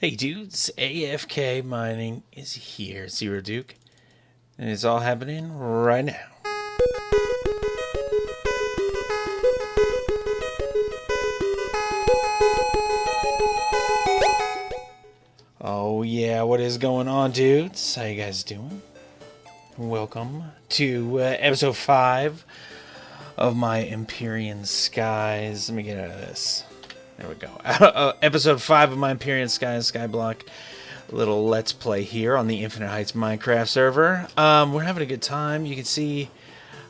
Hey dudes, AFK mining is here, TheeRealDuke, and it's all happening right now. Oh yeah, what is going on, dudes? How you guys doing? Welcome to episode 5 of my Empyrean Skies. Let me get out of this. There we go. Episode 5 of my Empyrean Skies Skyblock little let's play here on the InfiniteHeights Minecraft server. We're having a good time. You can see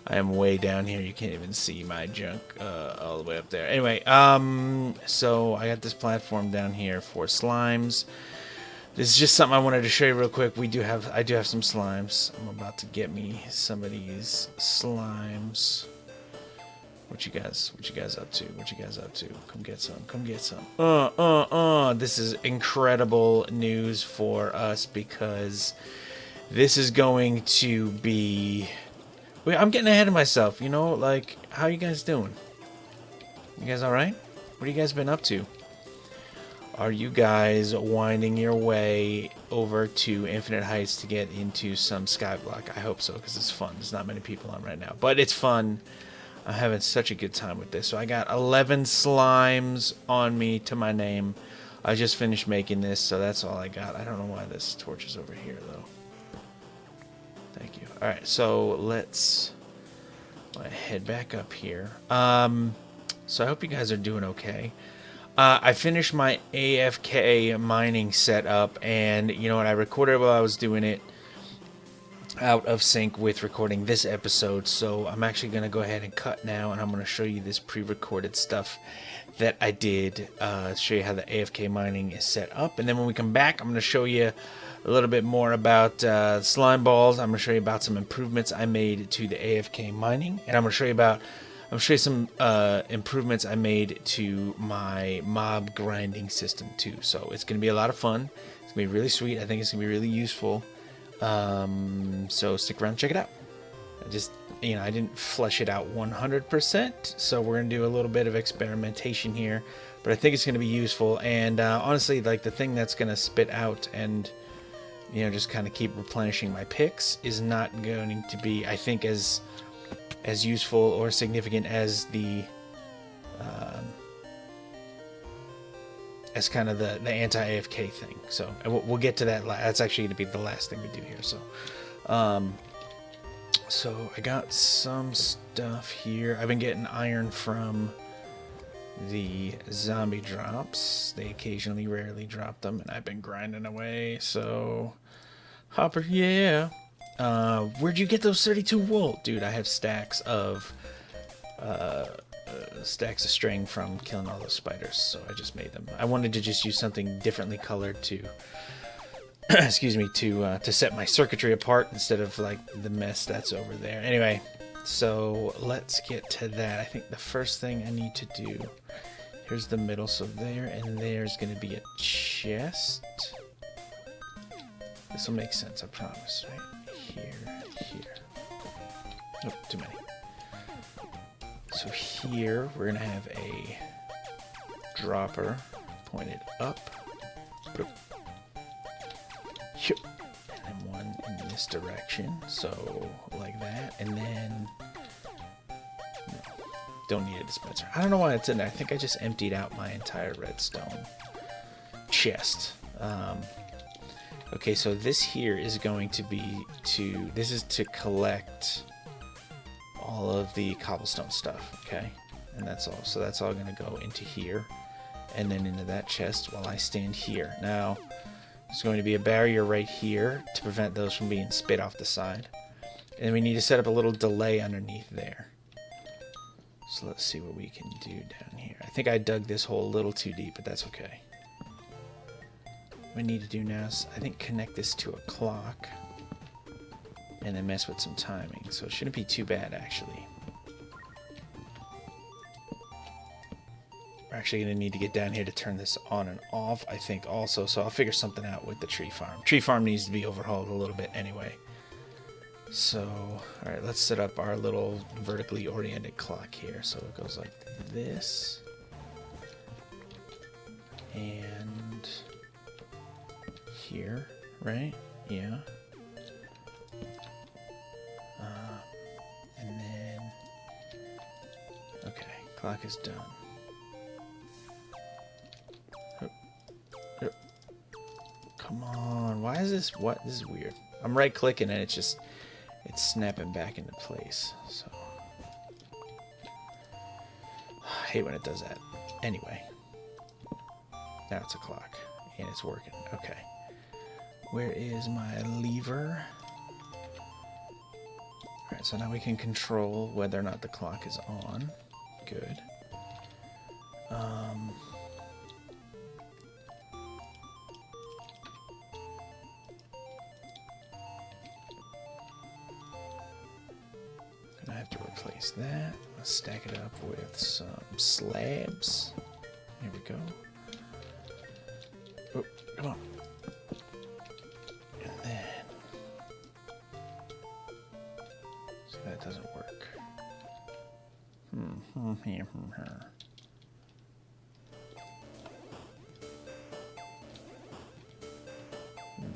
I am way down here. You can't even see my junk all the way up there. Anyway, so I got this platform down here for slimes. This is just something I wanted to show you real quick. I do have some slimes. I'm about to get me some of these slimes. What you guys up to? What you guys up to? Come get some. Come get some. This is incredible news for us because this is going to be... Wait, I'm getting ahead of myself, you know? Like, how you guys doing? You guys alright? What have you guys been up to? Are you guys winding your way over to Infinite Heights to get into some Skyblock? I hope so, because it's fun. There's not many people on right now, but it's fun. I'm having such a good time with this. So I got 11 slimes on me to my name. I just finished making this, so that's all I got. I don't know why this torch is over here, though. Thank you. Alright, so let's head back up here. So I hope you guys are doing okay. I finished my AFK mining setup, and you know what? I recorded while I was doing it out of sync with recording this episode, so I'm actually going to go ahead and cut now, and I'm going to show you this pre-recorded stuff that I did, show you how the AFK mining is set up, and then when we come back, I'm going to show you a little bit more about slime balls. I'm going to show you about some improvements I made to the AFK mining, and I'm going to show you some improvements I made to my mob grinding system too. So it's going to be a lot of fun. It's going to be really sweet. I think it's going to be really useful. So stick around and check it out. I didn't flesh it out 100%, so we're going to do a little bit of experimentation here, but I think it's going to be useful, and honestly, like, the thing that's going to spit out and, you know, just kind of keep replenishing my picks is not going to be, I think, as useful or significant as the as kind of the anti-AFK thing. So we'll get to that. That's actually going to be the last thing we do here. So so I got some stuff here. I've been getting iron from the zombie drops. They occasionally rarely drop them, and I've been grinding away. So Hopper, yeah. Where'd you get those 32 wool? Dude, I have stacks of string from killing all those spiders, so I just made them. I wanted to just use something differently colored to excuse me, to set my circuitry apart instead of like the mess that's over there. Anyway, so let's get to that. I think the first thing I need to do, here's the middle, so there and there's gonna be a chest. This will make sense, I promise, right? Here. Oh, too many. So here we're gonna have a dropper pointed up, and then one in this direction, so like that, and then no, don't need a dispenser. I don't know why it's in there. I think I just emptied out my entire redstone chest. Okay, so this here is going to be this is to collect all of the cobblestone stuff, okay? And that's all. So that's all going to go into here and then into that chest while I stand here. Now, there's going to be a barrier right here to prevent those from being spit off the side. And we need to set up a little delay underneath there. So let's see what we can do down here. I think I dug this hole a little too deep, but that's okay. What we need to do now is, I think, connect this to a clock and then mess with some timing. So it shouldn't be too bad, actually. We're actually going to need to get down here to turn this on and off, I think, also. So I'll figure something out with the tree farm. Tree farm needs to be overhauled a little bit anyway. So, alright, let's set up our little vertically oriented clock here. So it goes like this. And here, right? Yeah. And then, okay, clock is done. Come on, why is this, what? This is weird. I'm right clicking and it's snapping back into place, so. I hate when it does that. Anyway. Now it's a clock, and it's working. Okay. Where is my lever? Alright, so now we can control whether or not the clock is on. Good. Gonna have to replace that. Let's stack it up with some slabs. Here we go. Oh, come on. And then... so that doesn't work.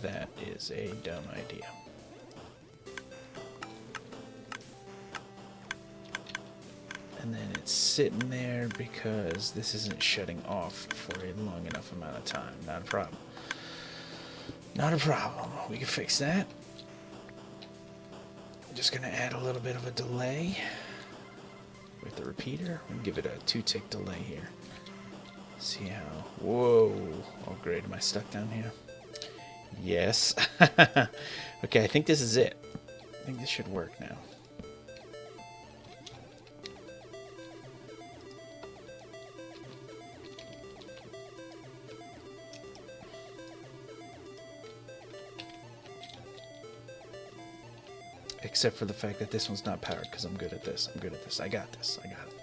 That is a dumb idea. And then it's sitting there because this isn't shutting off for a long enough amount of time. Not a problem. Not a problem. We can fix that. I'm just going to add a little bit of a delay with the repeater. We can give it a 2-tick delay here. See how... whoa. Oh, great. Am I stuck down here? Yes. Okay, I think this is it. I think this should work now. Except for the fact that this one's not powered, because I'm good at this. I'm good at this. I got this. I got it.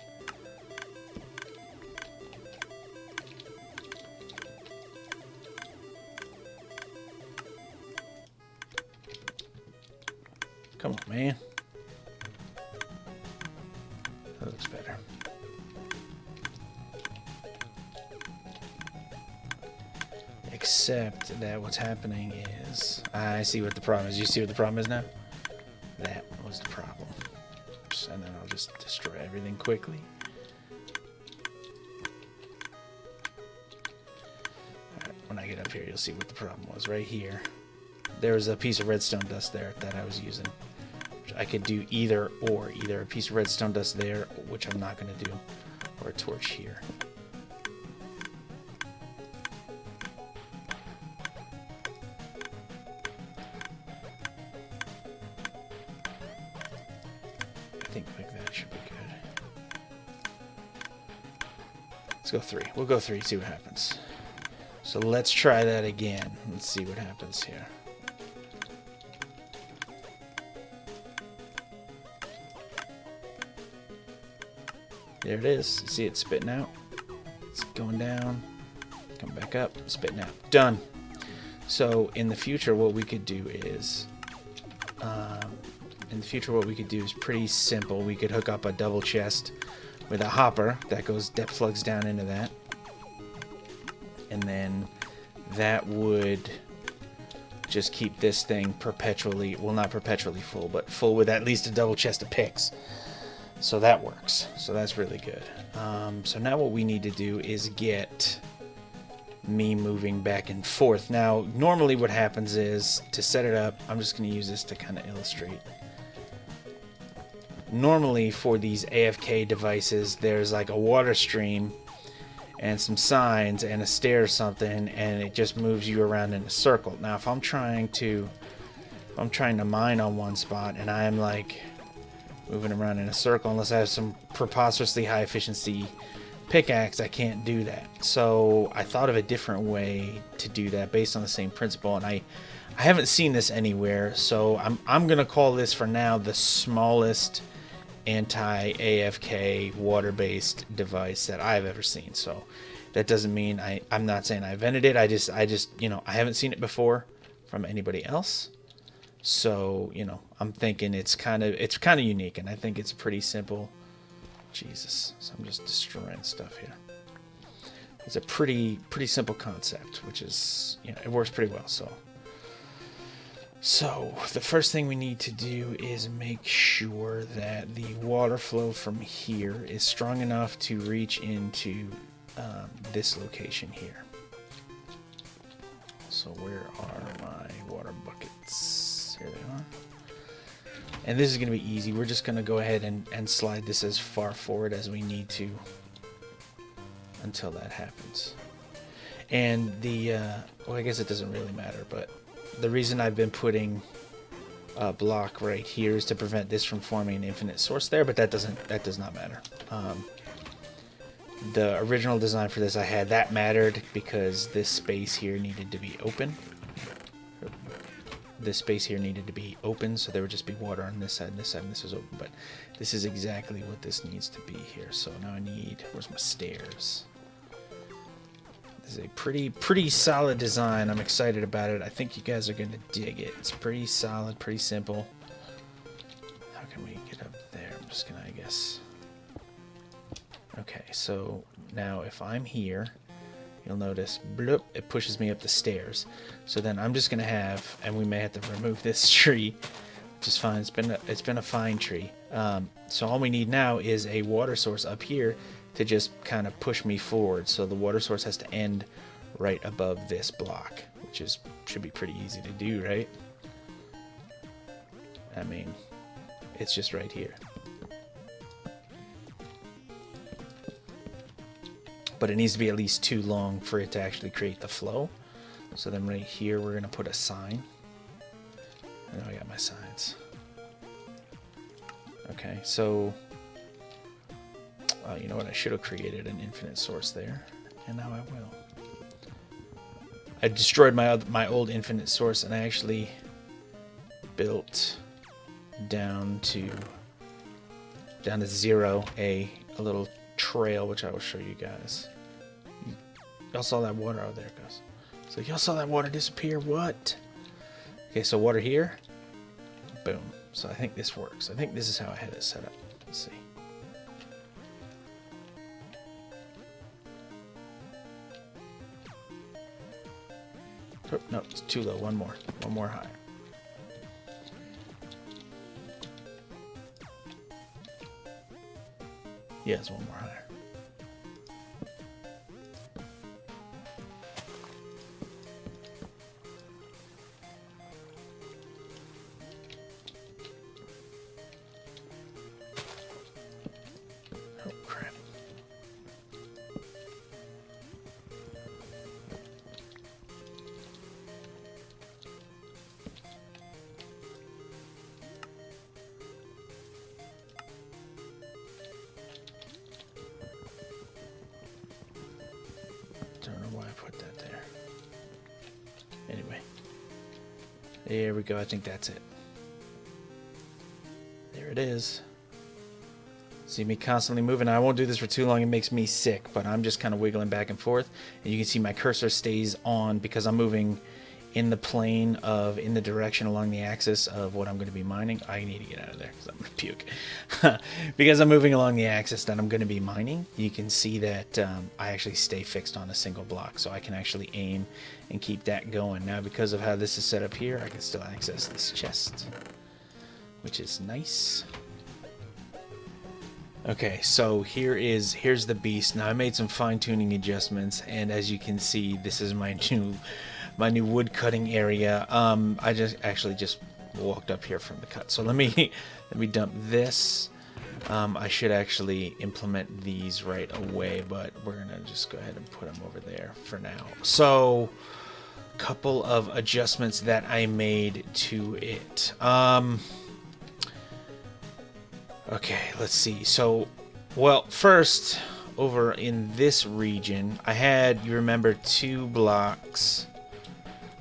Come on, man. That looks better. Except that what's happening is... I see what the problem is. You see what the problem is now? That was the problem. And then I'll just destroy everything quickly. Alright, when I get up here, you'll see what the problem was. Right here, there was a piece of redstone dust there that I was using. Which I could do either or. Either a piece of redstone dust there, which I'm not going to do, or a torch here. I think like that should be good. Let's go 3. We'll go 3, see what happens. So let's try that again. Let's see what happens here. There it is. See it spitting out? It's going down. Come back up. Spitting out. Done. So in the future, what we could do is... pretty simple. We could hook up a double chest with a hopper that plugs down into that, and then that would just keep this thing perpetually, well, not perpetually full, but full with at least a double chest of picks. So that works. So that's really good. So now what we need to do is get me moving back and forth. Now, normally what happens is, to set it up, I'm just going to use this to kind of illustrate. Normally for these AFK devices, there's like a water stream and some signs and a stair or something, and it just moves you around in a circle. Now, if I'm trying to mine on one spot and I'm like moving around in a circle, unless I have some preposterously high efficiency pickaxe, I can't do that. So I thought of a different way to do that based on the same principle, and I haven't seen this anywhere, so I'm gonna call this for now the smallest anti-AFK water-based device that I've ever seen. So that doesn't mean I'm not saying I invented it. I just you know, I haven't seen it before from anybody else. So, you know, I'm thinking it's kind of unique, and I think it's pretty simple. Jesus, so I'm just destroying stuff here. It's a pretty simple concept, which is, you know, it works pretty well. So the first thing we need to do is make sure that the water flow from here is strong enough to reach into this location here. So where are my water buckets? Here they are. And this is going to be easy. We're just going to go ahead and slide this as far forward as we need to until that happens. And well, I guess it doesn't really matter, but the reason I've been putting a block right here is to prevent this from forming an infinite source there, but that does not matter. The original design for this, I had that mattered because this space here needed to be open. This space here needed to be open, so there would just be water on this side and this side, and this was open. But this is exactly what this needs to be here. So now I need, where's my stairs? This is a pretty solid design. I'm excited about it. I think you guys are going to dig it. It's pretty solid, pretty simple. How can we get up there? I'm just going to, I guess. Okay, so now if I'm here, you'll notice, bloop, it pushes me up the stairs. So then I'm just going to have, and we may have to remove this tree, which is fine. It's been a fine tree. So all we need now is a water source up here to just kind of push me forward. So the water source has to end right above this block, which should be pretty easy to do, right? I mean, it's just right here. But it needs to be at least too long for it to actually create the flow. So then right here we're going to put a sign. I know I got my signs. Okay, so you know what? I should have created an infinite source there, and now I will. I destroyed my old infinite source, and I actually built down to 0 a little trail, which I will show you guys. Y'all saw that water out there, guys. So y'all saw that water disappear. What? Okay, so water here. Boom. So I think this works. I think this is how I had it set up. Let's see. Oh, no, it's too low. One more higher. Yes, one more higher. Oh, crap. Don't know why I put that there. Anyway. There we go. I think that's it. There it is. See me constantly moving. I won't do this for too long. It makes me sick, but I'm just kind of wiggling back and forth. And you can see my cursor stays on because I'm moving in the plane of, in the direction along the axis of what I'm going to be mining. I need to get out of there because I'm going to puke. Because I'm moving along the axis that I'm going to be mining, you can see that I actually stay fixed on a single block. So I can actually aim and keep that going. Now, because of how this is set up here, I can still access this chest, which is nice. Okay, so here's the beast. Now I made some fine-tuning adjustments, and as you can see, this is my new wood cutting area. I just walked up here from the cut. So let me dump this. I should actually implement these right away, but we're gonna just go ahead and put them over there for now. So, couple of adjustments that I made to it. Okay, let's see. So, well, first, over in this region, I had, you remember, 2 blocks,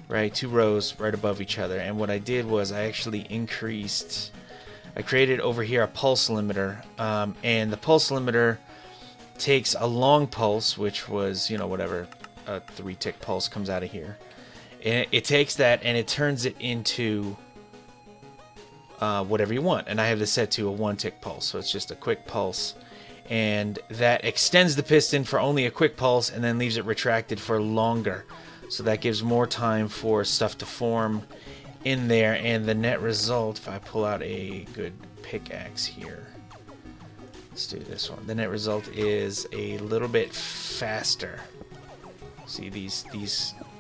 right? 2 rows right above each other. And what I did was I actually I created over here a pulse limiter. And the pulse limiter takes a long pulse, which was, you know, whatever, a 3-tick pulse comes out of here. And it takes that and it turns it into whatever you want, and I have this set to a 1-tick pulse, so it's just a quick pulse, and that extends the piston for only a quick pulse and then leaves it retracted for longer. So that gives more time for stuff to form in there, and the net result, if I pull out a good pickaxe here, let's do this one. The net result is a little bit faster. See, these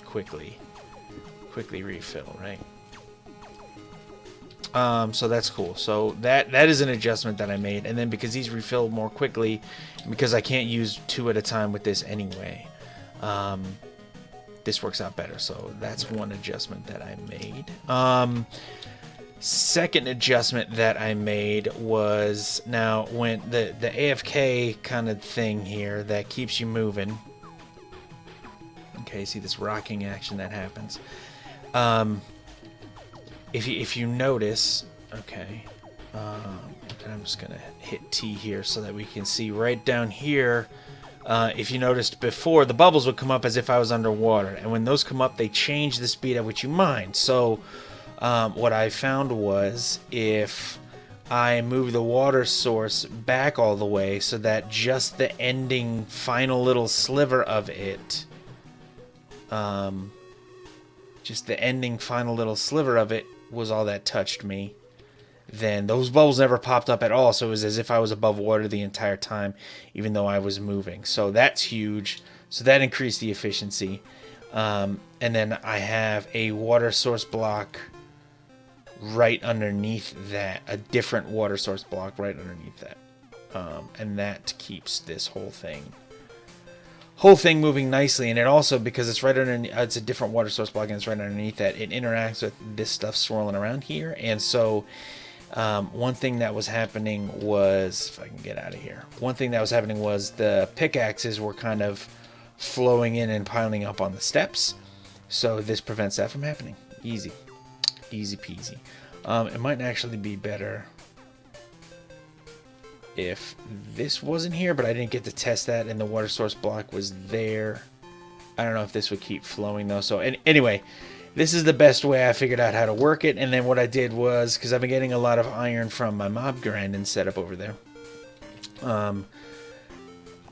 quickly refill, right? So that's cool. So that is an adjustment that I made, and then because these refill more quickly, because I can't use 2 at a time with this anyway, this works out better. So that's one adjustment that I made. Second adjustment that I made was, now when the AFK kind of thing here that keeps you moving. Okay, see this rocking action that happens. If you notice, okay, I'm just gonna hit T here so that we can see right down here. If you noticed before, the bubbles would come up as if I was underwater, and when those come up, they change the speed at which you mine. So what I found was, if I move the water source back all the way so that just the ending final little sliver of it, was all that touched me, then those bubbles never popped up at all. So it was as if I was above water the entire time, even though I was moving. So that's huge. So that increased the efficiency. And then I have a water source block right underneath that, a different water source block right underneath that. And that keeps this whole thing moving nicely. And it also, because it's right underneath, it's a different water source block and it's right underneath that, it interacts with this stuff swirling around here. And so one thing that was happening was, if I can get out of here, one thing that was happening was the pickaxes were kind of flowing in and piling up on the steps. So this prevents that from happening. Easy peasy. It might actually be better if this wasn't here, but I didn't get to test that, and the water source block was there. I don't know if this would keep flowing though. So anyway, this is the best way I figured out how to work it. And then what I did was, because I've been getting a lot of iron from my mob grinding setup over there,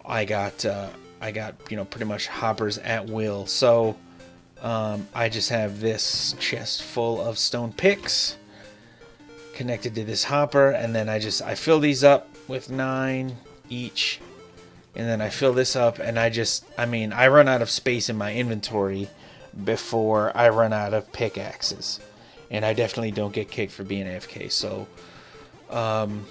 I got pretty much hoppers at will. So I just have this chest full of stone picks connected to this hopper, and then I fill these up with 9 each, and then I fill this up, and I run out of space in my inventory before I run out of pickaxes, and I definitely don't get kicked for being AFK. So I'm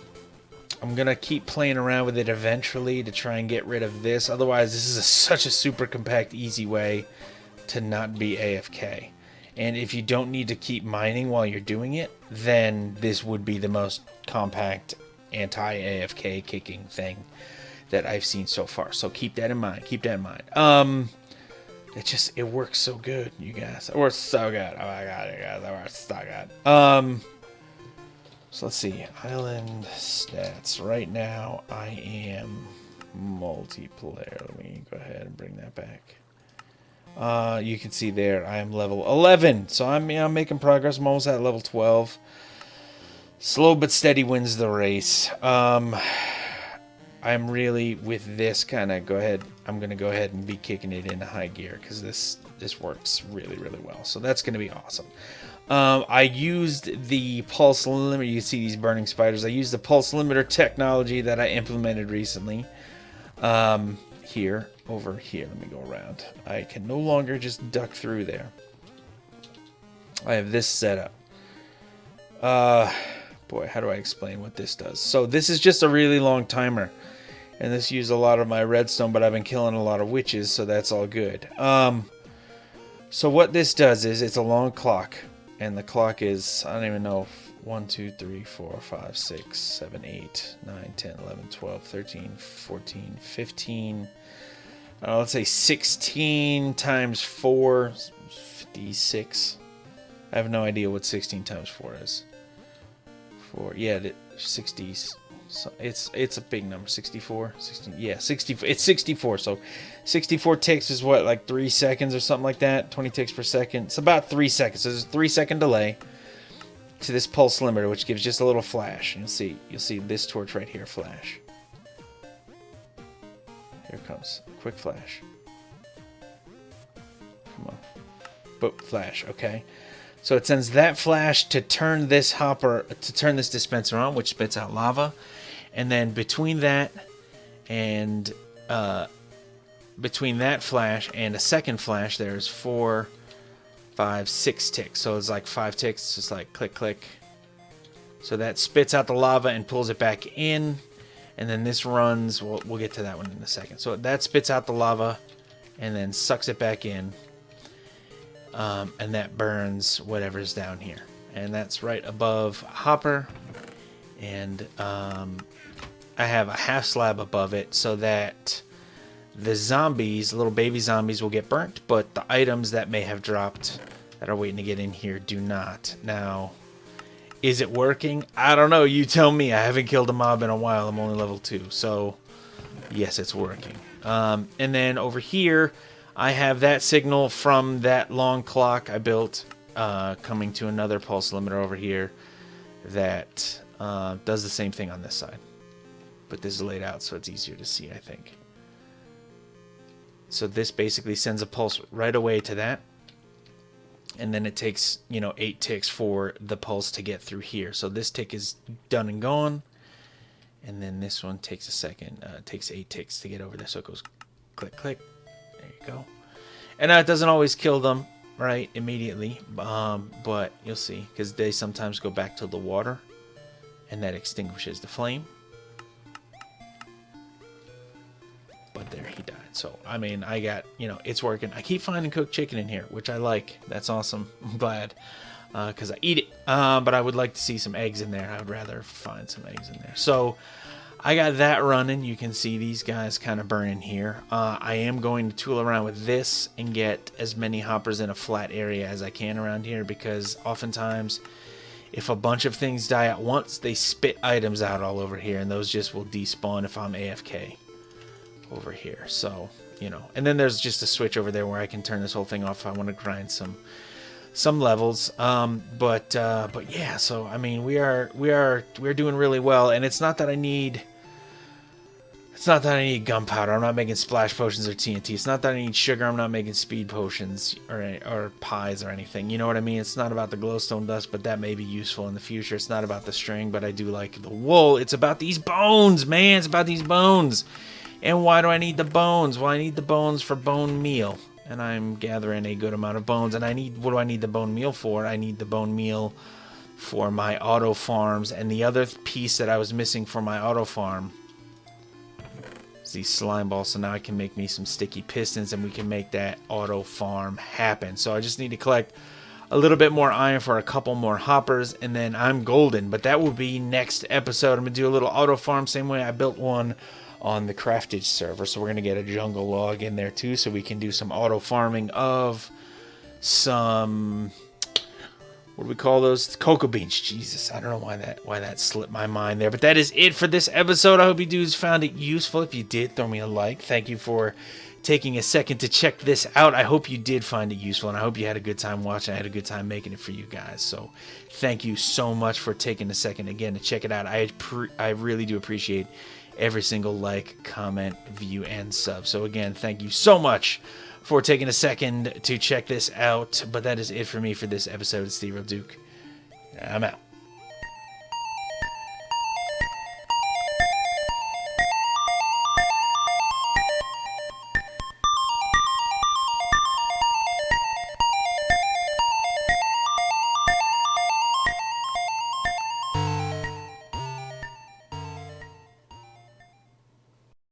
gonna keep playing around with it eventually to try and get rid of this. Otherwise, this is such a super compact, easy way to not be AFK. And if you don't need to keep mining while you're doing it, then this would be the most compact anti-AFK kicking thing that I've seen so far. So keep that in mind. It works so good, you guys. It works so good. Oh my god, you guys, it works so good. So let's see. Island stats. Right now, I am multiplayer. Let me go ahead and bring that back. You can see there I am level 11, so I'm making progress. I'm almost at level 12. Slow but steady wins the race. I'm really, with this kind of, I'm gonna go ahead and be kicking it into high gear, because this works really well. So that's gonna be awesome. I used the pulse limiter. You can see these burning spiders. I used the pulse limiter technology that I implemented recently. Over here, let me go around. I can no longer just duck through there. I have this set up. Boy, how do I explain what this does? So this is just a really long timer, and this used a lot of my redstone, but I've been killing a lot of witches, so that's all good. So what this does is, it's a long clock, and the clock is, I don't even know, 1, 2, 3, 4, 5, 6, 7, 8, 9, 10, 11, 12, 13, 14, 15... let's say 16 times 4, 56. I have no idea what 16 times 4 is. 4, yeah, 60. So it's a big number. 64, 16. Yeah, 64. It's 64. So 64 ticks is what, like 3 seconds or something like that. 20 ticks per second. It's about 3 seconds. So there's a 3-second delay to this pulse limiter, which gives just a little flash. And you'll see this torch right here flash. Here it comes. Quick flash. Come on. Boom, flash. Okay. So it sends that flash to turn this hopper, to turn this dispenser on, which spits out lava. And then between that and flash and a second flash, there's 4, 5, 6 ticks. So it's like 5 ticks, just like click, click. So that spits out the lava and pulls it back in. And then this runs, we'll get to that one in a second. So that spits out the lava and then sucks it back in. And that burns whatever's down here. And that's right above Hopper. And I have a half slab above it so that the zombies, little baby zombies, will get burnt. But the items that may have dropped that are waiting to get in here do not. Now, is it working? I don't know. You tell me. I haven't killed a mob in a while. I'm only level 2. So, yes, it's working. And then over here, I have that signal from that long clock I built coming to another pulse limiter over here that does the same thing on this side. But this is laid out so it's easier to see, I think. So this basically sends a pulse right away to that. And then it takes, 8 ticks for the pulse to get through here. So this tick is done and gone. And then this one takes a second. Takes 8 ticks to get over there. So it goes click, click. There you go. And now it doesn't always kill them, right, immediately. But you'll see. Because they sometimes go back to the water. And that extinguishes the flame. But there, he died. So, I mean, I got, it's working. I keep finding cooked chicken in here, which I like. That's awesome. I'm glad. Because I eat it. But I would like to see some eggs in there. I would rather find some eggs in there. So, I got that running. You can see these guys kind of burning here. I am going to tool around with this and get as many hoppers in a flat area as I can around here. Because oftentimes, if a bunch of things die at once, they spit items out all over here. And those just will despawn if I'm AFK. Over here, so and then there's just a switch over there where I can turn this whole thing off if I want to grind some levels. But yeah, so I mean we're doing really well, and it's not that I need gunpowder. I'm not making splash potions or TNT. It's not that I need sugar. I'm not making speed potions or pies or anything. You know what I mean? It's not about the glowstone dust, but that may be useful in the future. It's not about the string, but I do like the wool. It's about these bones, man. It's about these bones. And why do I need the bones? Well, I need the bones for bone meal. And I'm gathering a good amount of bones. And what do I need the bone meal for? I need the bone meal for my auto farms. And the other piece that I was missing for my auto farm is these slime balls. So now I can make me some sticky pistons and we can make that auto farm happen. So I just need to collect a little bit more iron for a couple more hoppers. And then I'm golden. But that will be next episode. I'm going to do a little auto farm same way I built one on the craftage server. So we're going to get a jungle log in there too, so we can do some auto farming of some, what do we call those? Cocoa beans. Jesus, I don't know why that slipped my mind there. But that is it for this episode. I hope you dudes found it useful. If you did, throw me a like. Thank you for taking a second to check this out. I hope you did find it useful, and I hope you had a good time watching. I had a good time making it for you guys. So thank you so much for taking a second again to check it out. I really do appreciate every single like, comment, view, and sub. So again, thank you so much for taking a second to check this out. But that is it for me for this episode. It's TheeRealDuke. I'm out.